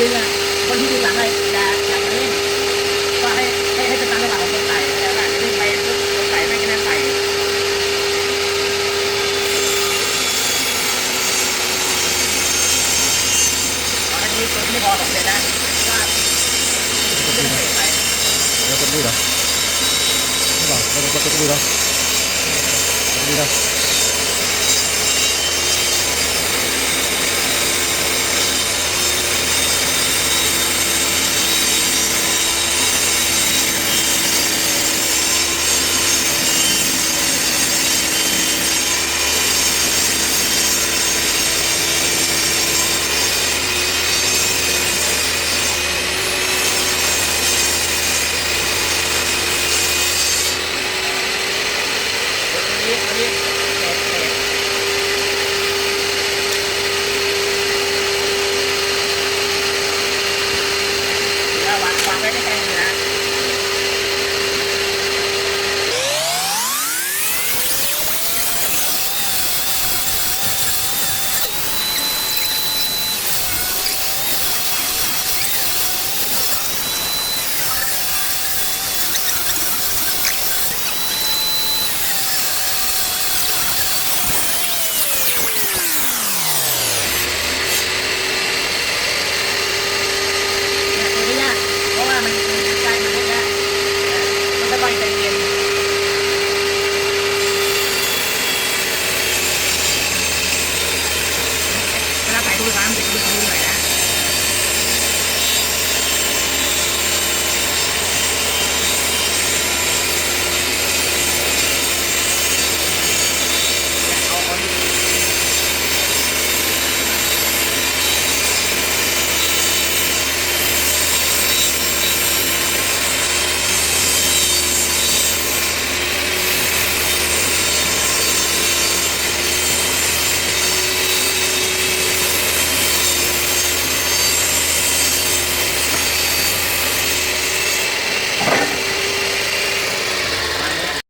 ดึงอ่ะคนที่ดึงหลังอะไรอย่าเร่งก็ให้เป็นตามจังหวะของคนไต่แล้วก็ดึงไปปุ๊บคนไต่ไม่ก็นั่นไปอันนี้ตัวที่ไม่พอ2 เซนนะว่าจะเป็นเศษไป แล้วก็นี่เหรอไม่บอกแล้วก็ตัวนี้เหรอนี่เหรออันนี้เศษแล้ววางไว้ใกล้ๆเลยนะ เนี่ยตัวนี้ยากเพราะว่ามันใกล้มันเล็กแล้วมันค่อยๆใจเย็นเวลาใส่ตู้ไฟฟ้ามันติดตู้หน่อยนะ